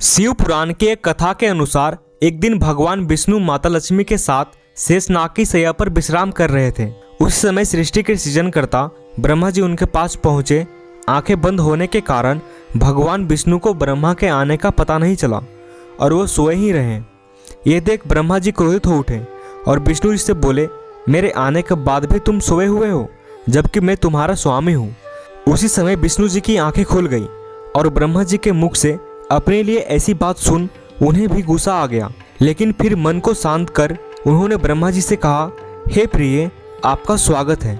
शिव पुराण के एक कथा के अनुसार एक दिन भगवान विष्णु माता लक्ष्मी के साथ शेषनाग की शैया पर विश्राम कर रहे थे। उस समय सृष्टि के सृजनकर्ता ब्रह्मा जी उनके पास पहुंचे। आंखें बंद होने के कारण भगवान विष्णु को ब्रह्मा के आने का पता नहीं चला और वो सोए ही रहे। ये देख ब्रह्मा जी क्रोधित हो उठे और विष्णु जी से बोले, मेरे आने के बाद भी तुम सोए हुए हो, जबकि मैं तुम्हारा स्वामी हूँ। उसी समय विष्णु जी की आंखें खुल गई और ब्रह्मा जी के मुख से अपने लिए ऐसी बात सुन उन्हें भी गुस्सा आ गया। लेकिन फिर मन को शांत कर उन्होंने ब्रह्मा जी से कहा, हे प्रिय, आपका स्वागत है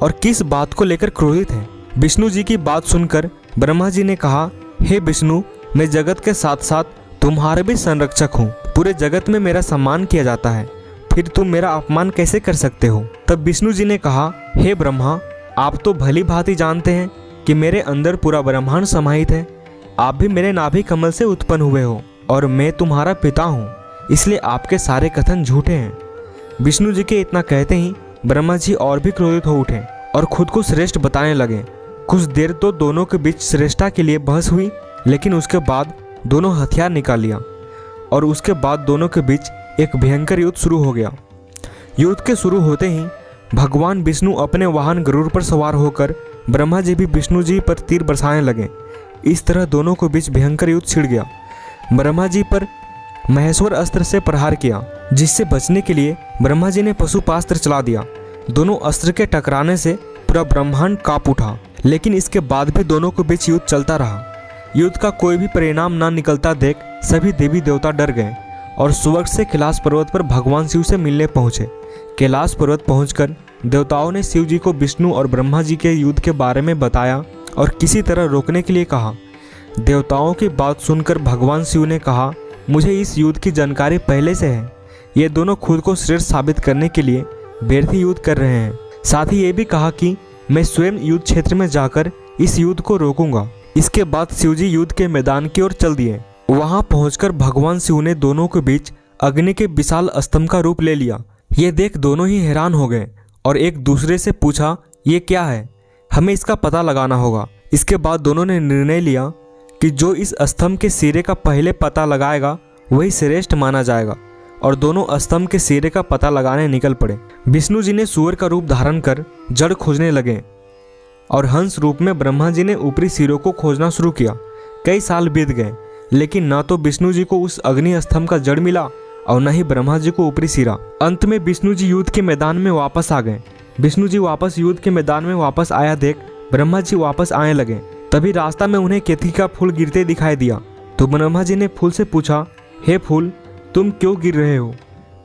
और किस बात को लेकर क्रोधित है। विष्णु जी की बात सुनकर ब्रह्मा जी ने कहा, हे विष्णु, मैं जगत के साथ साथ तुम्हारे भी संरक्षक हूँ। पूरे जगत में मेरा सम्मान किया जाता है, फिर तुम मेरा अपमान कैसे कर सकते हो। तब विष्णु जी ने कहा, हे ब्रह्मा, आप तो भली भांति जानते हैं कि मेरे अंदर पूरा ब्रह्मांड समाहित है। आप भी मेरे नाभि कमल से उत्पन्न हुए हो और मैं तुम्हारा पिता हूँ, इसलिए आपके सारे कथन झूठे हैं। विष्णु जी के इतना कहते ही ब्रह्मा जी और भी क्रोधित हो उठे और खुद को श्रेष्ठ बताने लगे। कुछ देर तो दोनों के बीच श्रेष्ठता के लिए बहस हुई, लेकिन उसके बाद दोनों हथियार निकाल लिया और उसके बाद दोनों के बीच एक भयंकर युद्ध शुरू हो गया। युद्ध के शुरू होते ही भगवान विष्णु अपने वाहन गरुड़ पर सवार होकर ब्रह्मा जी भी विष्णु जी पर तीर बरसाने लगे। इस तरह दोनों के बीच भयंकर युद्ध छिड़ गया। ब्रह्मा जी पर महेश्वर अस्त्र से प्रहार किया, जिससे बचने के लिए ब्रह्मा जी ने पशुपास्त्र चला दिया। दोनों अस्त्र के टकराने से पूरा ब्रह्मांड कांप उठा, लेकिन इसके बाद भी दोनों के बीच युद्ध चलता रहा। युद्ध का कोई भी परिणाम न निकलता देख सभी देवी देवता डर गए और स्वर्ग से कैलाश पर्वत पर भगवान शिव से मिलने पहुंचे। कैलाश पर्वत पहुंचकर देवताओं ने शिव जी को विष्णु और ब्रह्मा जी के युद्ध के बारे में बताया और किसी तरह रोकने के लिए कहा। देवताओं की बात सुनकर भगवान शिव ने कहा, मुझे इस युद्ध की जानकारी पहले से है। ये दोनों खुद को श्रेष्ठ साबित करने के लिए व्यर्थ युद्ध कर रहे हैं। साथ ही ये भी कहा कि मैं स्वयं युद्ध क्षेत्र में जाकर इस युद्ध को रोकूंगा। इसके बाद शिव जी युद्ध के मैदान की ओर चल दिए। वहां पहुंचकर भगवान शिव ने दोनों के बीच अग्नि के विशाल स्तंभ का रूप ले लिया। ये देख दोनों ही हैरान हो गए और एक दूसरे से पूछा, ये क्या है, हमें इसका पता लगाना होगा। इसके बाद दोनों ने निर्णय लिया कि जो इस स्तंभ के सिरे का पहले पता लगाएगा वही श्रेष्ठ माना जाएगा और दोनों स्तंभ के सिरे का पता लगाने निकल पड़े। विष्णु जी ने सूअर का रूप धारण कर जड़ खोजने लगे और हंस रूप में ब्रह्मा जी ने ऊपरी सिरों को खोजना शुरू किया। कई साल बीत गए, लेकिन न तो विष्णु जी को उस अग्नि स्तंभ का जड़ मिला और न ही ब्रह्मा जी को ऊपरी सिरा। अंत में विष्णु जी युद्ध के मैदान में वापस आ गए। विष्णु जी वापस युद्ध के मैदान में वापस आया देख ब्रह्मा जी वापस आने लगे। तभी रास्ता में उन्हें केतकी का फूल गिरते दिखाई दिया, तो ब्रह्मा जी ने फूल से पूछा, हे फूल, तुम क्यों गिर रहे हो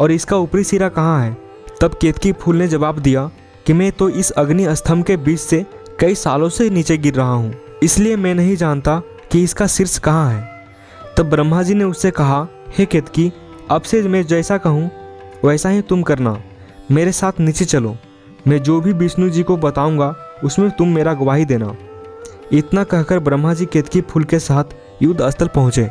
और इसका ऊपरी सिरा कहाँ है। तब केतकी फूल ने जवाब दिया कि मैं तो इस अग्नि स्तंभ के बीच से कई सालों से नीचे गिर रहा हूँ, इसलिए मैं नहीं जानता कि इसका शीर्ष कहाँ है। तब ब्रह्मा जी ने उससे कहा, हे केतकी, अब से मैं जैसा कहूँ वैसा ही तुम करना। मेरे साथ नीचे चलो, मैं जो भी विष्णु जी को बताऊंगा उसमें तुम मेरा गवाही देना। इतना कहकर ब्रह्मा जी केतकी फूल के साथ युद्ध स्थल पहुँचे,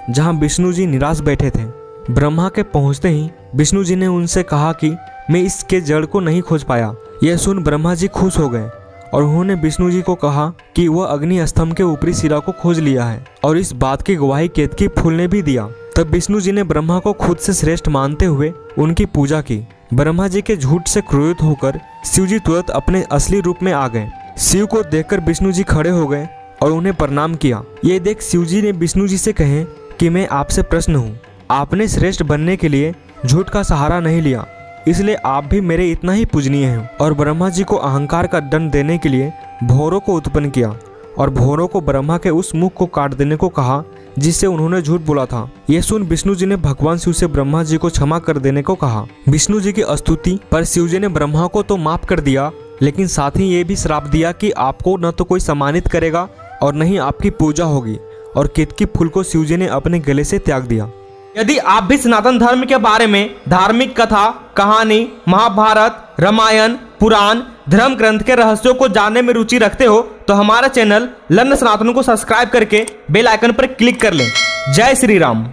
जहाँ विष्णु जी निराश बैठे थे। ब्रह्मा के पहुँचते ही विष्णु जी ने उनसे कहा कि मैं इसके जड़ को नहीं खोज पाया। यह सुन ब्रह्मा जी खुश हो गए और उन्होंने विष्णु जी को कहा कि वह अग्नि स्तंभ के ऊपरी सिरा को खोज लिया है और इस बात की गवाही केतकी फूल ने भी दिया। तब विष्णु जी ने ब्रह्मा को खुद से श्रेष्ठ मानते हुए उनकी पूजा की। ब्रह्मा जी के झूठ से क्रोधित होकर शिव जी तुरंत अपने असली रूप में आ गए। शिव को देखकर विष्णु जी खड़े हो गए और उन्हें प्रणाम किया। ये देख शिव जी ने विष्णु जी से कहे कि मैं आपसे प्रश्न हूँ, आपने श्रेष्ठ बनने के लिए झूठ का सहारा नहीं लिया, इसलिए आप भी मेरे इतना ही पूजनीय हैं। और ब्रह्मा जी को अहंकार का दंड देने के लिए भौरों को उत्पन्न किया और भौरों को ब्रह्मा के उस मुख को काट देने को कहा जिससे उन्होंने झूठ बोला था। यह सुन विष्णु जी ने भगवान शिव से ब्रह्मा जी को क्षमा कर देने को कहा। विष्णु जी की स्तुति पर शिव जी ने ब्रह्मा को तो माफ कर दिया, लेकिन साथ ही ये भी श्राप दिया कि आपको न तो कोई सम्मानित करेगा और न ही आपकी पूजा होगी, और केतकी फूल को शिव जी ने अपने गले से त्याग दिया। यदि आप भी सनातन धर्म के बारे में धार्मिक कथा, कहानी, महाभारत, रामायण, पुराण, धर्म ग्रंथ के रहस्यों को जानने में रुचि रखते हो तो हमारा चैनल लर्न सनातन को सब्सक्राइब करके बेल आइकन पर क्लिक कर लें। जय श्री राम।